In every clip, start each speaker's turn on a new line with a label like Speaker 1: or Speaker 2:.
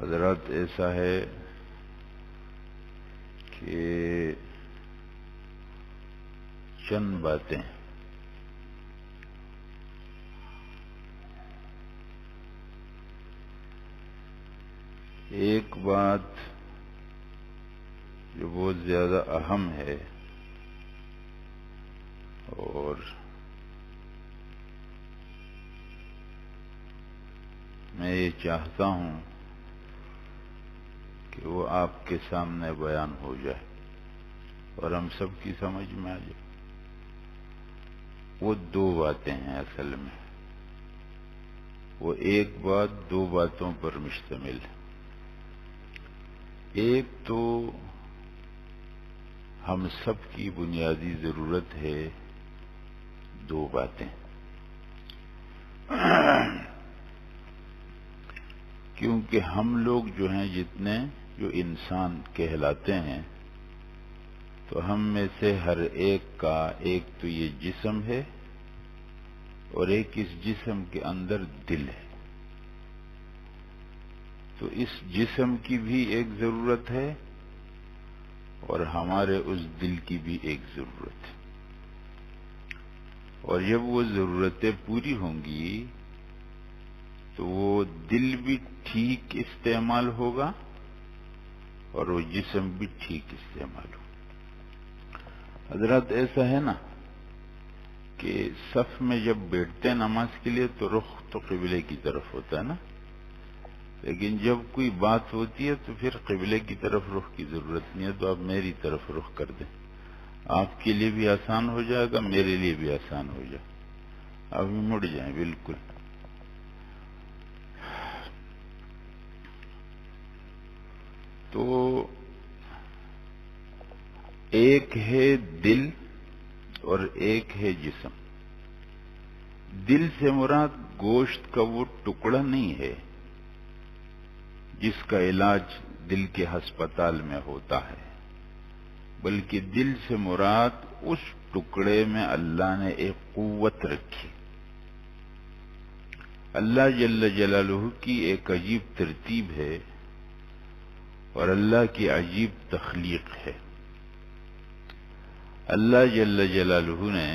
Speaker 1: حضرات ایسا ہے کہ چند باتیں ایک بات جو بہت زیادہ اہم ہے اور میں یہ چاہتا ہوں کہ وہ آپ کے سامنے بیان ہو جائے اور ہم سب کی سمجھ میں آ جائے۔ وہ دو باتیں ہیں اصل میں، وہ ایک بات دو باتوں پر مشتمل ہے۔ ایک تو ہم سب کی بنیادی ضرورت ہے دو باتیں، کیونکہ ہم لوگ جو ہیں جتنے جو انسان کہلاتے ہیں تو ہم میں سے ہر ایک کا ایک تو یہ جسم ہے اور ایک اس جسم کے اندر دل ہے۔ تو اس جسم کی بھی ایک ضرورت ہے اور ہمارے اس دل کی بھی ایک ضرورت ہے، اور جب وہ ضرورتیں پوری ہوں گی تو وہ دل بھی ٹھیک استعمال ہوگا اور وہ جسم بھی ٹھیک استعمال ہوگا۔ حضرات ایسا ہے نا کہ صف میں جب بیٹھتے ہیں نماز کے لیے تو رخ تو قبلے کی طرف ہوتا ہے نا، لیکن جب کوئی بات ہوتی ہے تو پھر قبلے کی طرف رخ کی ضرورت نہیں ہے، تو آپ میری طرف رخ کر دیں، آپ کے لیے بھی آسان ہو جائے گا، میرے لیے بھی آسان ہو جائے، آپ مڑ جائیں بالکل۔ تو ایک ہے دل اور ایک ہے جسم۔ دل سے مراد گوشت کا وہ ٹکڑا نہیں ہے جس کا علاج دل کے ہسپتال میں ہوتا ہے، بلکہ دل سے مراد اس ٹکڑے میں اللہ نے ایک قوت رکھی۔ اللہ جل جلالہ کی ایک عجیب ترتیب ہے اور اللہ کی عجیب تخلیق ہے۔ اللہ جل جلالہ نے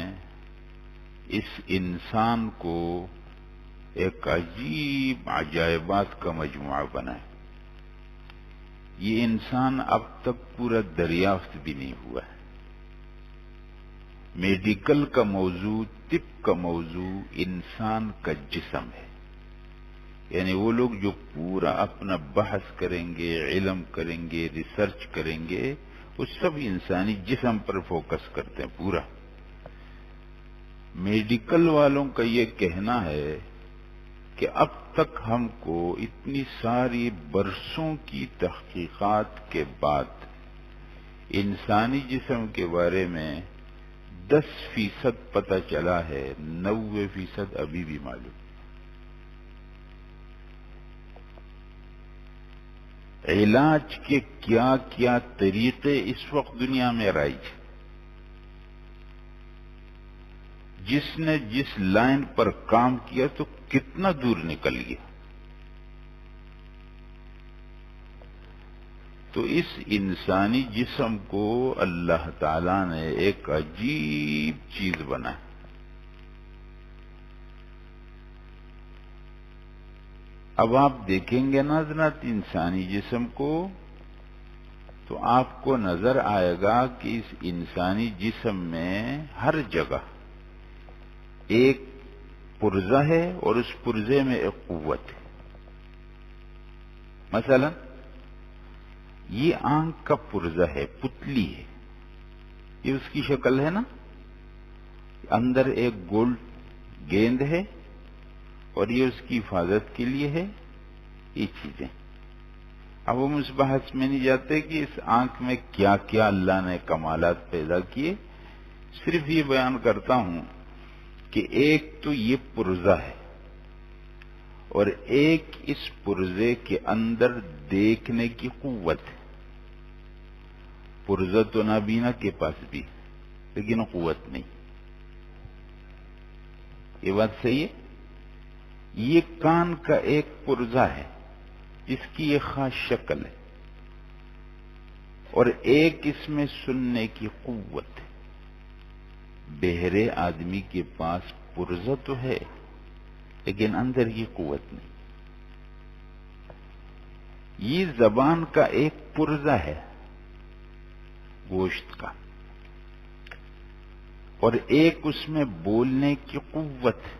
Speaker 1: اس انسان کو ایک عجیب عجائبات کا مجموعہ بنایا۔ یہ انسان اب تک پورا دریافت بھی نہیں ہوا ہے۔ میڈیکل کا موضوع، طب کا موضوع انسان کا جسم ہے، یعنی وہ لوگ جو پورا اپنا بحث کریں گے، علم کریں گے، ریسرچ کریں گے، وہ سب انسانی جسم پر فوکس کرتے ہیں پورا۔ میڈیکل والوں کا یہ کہنا ہے کہ اب تک ہم کو اتنی ساری برسوں کی تحقیقات کے بعد انسانی جسم کے بارے میں 10% پتہ چلا ہے، 90% ابھی بھی معلوم۔ علاج کے کیا کیا طریقے اس وقت دنیا میں رائج ہیں، جس نے جس لائن پر کام کیا تو کتنا دور نکل گیا۔ تو اس انسانی جسم کو اللہ تعالی نے ایک عجیب چیز بنائی۔ اب آپ دیکھیں گے نا حضرات انسانی جسم کو تو آپ کو نظر آئے گا کہ اس انسانی جسم میں ہر جگہ ایک پرزہ ہے اور اس پرزے میں ایک قوت ہے۔ مثلا یہ آنکھ کا پرزہ ہے، پتلی ہے، یہ اس کی شکل ہے نا، اندر ایک گول گیند ہے اور یہ اس کی حفاظت کے لیے ہے، یہ چیزیں۔ اب ہم اس بحث میں نہیں جاتے کہ اس آنکھ میں کیا کیا اللہ نے کمالات پیدا کیے، صرف یہ بیان کرتا ہوں کہ ایک تو یہ پرزہ ہے اور ایک اس پرزے کے اندر دیکھنے کی قوت ہے۔ پرزہ تو نابینا کے پاس بھی لیکن قوت نہیں، یہ بات صحیح ہے۔ یہ کان کا ایک پرزہ ہے اس کی ایک خاص شکل ہے، اور ایک اس میں سننے کی قوت ہے۔ بہرے آدمی کے پاس پرزہ تو ہے لیکن اندر کی قوت نہیں۔ یہ زبان کا ایک پرزہ ہے گوشت کا، اور ایک اس میں بولنے کی قوت ہے۔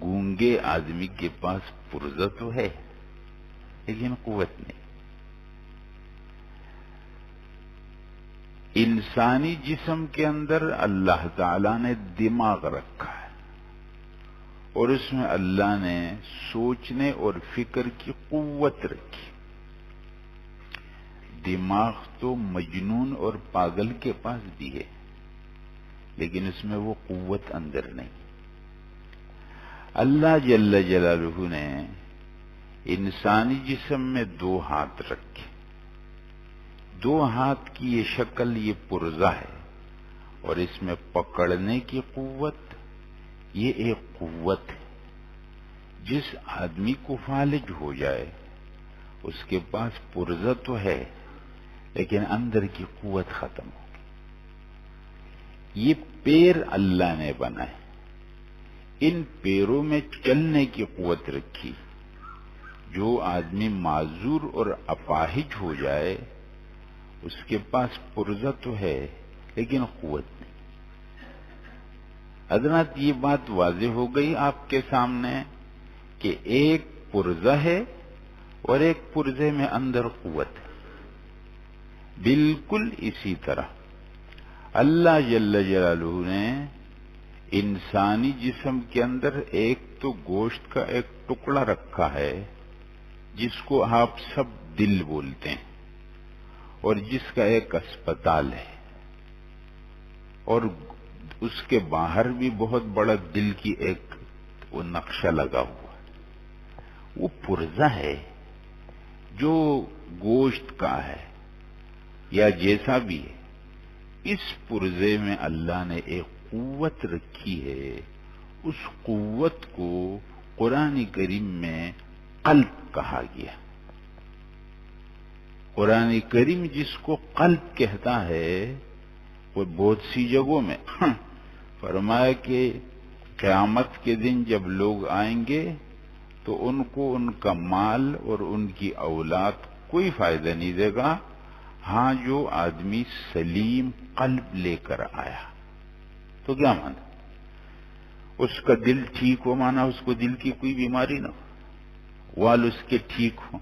Speaker 1: گونگے آدمی کے پاس پرزہ تو ہے لیکن قوت نہیں۔ انسانی جسم کے اندر اللہ تعالی نے دماغ رکھا ہے، اور اس میں اللہ نے سوچنے اور فکر کی قوت رکھی۔ دماغ تو مجنون اور پاگل کے پاس بھی ہے لیکن اس میں وہ قوت اندر نہیں۔ اللہ جل جلالہ نے انسانی جسم میں 2 ہاتھ رکھے۔ 2 ہاتھ کی یہ شکل، یہ پرزہ ہے، اور اس میں پکڑنے کی قوت، یہ ایک قوت ہے۔ جس آدمی کو فالج ہو جائے اس کے پاس پرزہ تو ہے لیکن اندر کی قوت ختم ہو گئی۔ یہ پیر اللہ نے بنائے، ان پیروں میں چلنے کی قوت رکھی۔ جو آدمی معذور اور اپاہج ہو جائے اس کے پاس پرزہ تو ہے لیکن قوت نہیں۔ حضرات یہ بات واضح ہو گئی آپ کے سامنے کہ ایک پرزہ ہے اور ایک پرزے میں اندر قوت ہے۔ بالکل اسی طرح اللہ جل جلالہ نے انسانی جسم کے اندر ایک تو گوشت کا ایک ٹکڑا رکھا ہے جس کو آپ سب دل بولتے ہیں، اور جس کا ایک اسپتال ہے، اور اس کے باہر بھی بہت بڑا دل کی ایک وہ نقشہ لگا ہوا ہے۔ وہ پرزہ ہے جو گوشت کا ہے یا جیسا بھی ہے۔ اس پرزے میں اللہ نے ایک قوت رکھی ہے، اس قوت کو قرآن کریم میں قلب کہا گیا۔ قرآن کریم جس کو قلب کہتا ہے وہ بہت سی جگہوں میں فرمایا کہ قیامت کے دن جب لوگ آئیں گے تو ان کو ان کا مال اور ان کی اولاد کوئی فائدہ نہیں دے گا، ہاں جو آدمی سلیم قلب لے کر آیا۔ تو کیا مانا؟ اس کا دل ٹھیک ہو، مانا اس کو دل کی کوئی بیماری نہ ہو، وال اس کے ٹھیک ہو،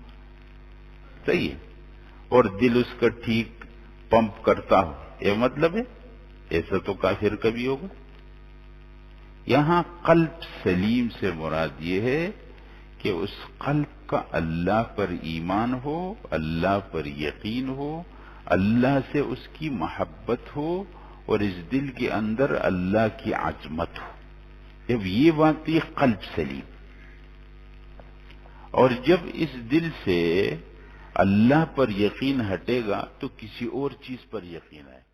Speaker 1: صحیح ہے، اور دل اس کا ٹھیک پمپ کرتا ہو، یہ مطلب ہے؟ ایسا تو کافر کبھی ہوگا؟ یہاں قلب سلیم سے مراد یہ ہے کہ اس قلب کا اللہ پر ایمان ہو، اللہ پر یقین ہو، اللہ سے اس کی محبت ہو، اور اس دل کے اندر اللہ کی عظمت ہو۔ جب یہ بات یہ قلب سلیم، اور جب اس دل سے اللہ پر یقین ہٹے گا تو کسی اور چیز پر یقین آئے۔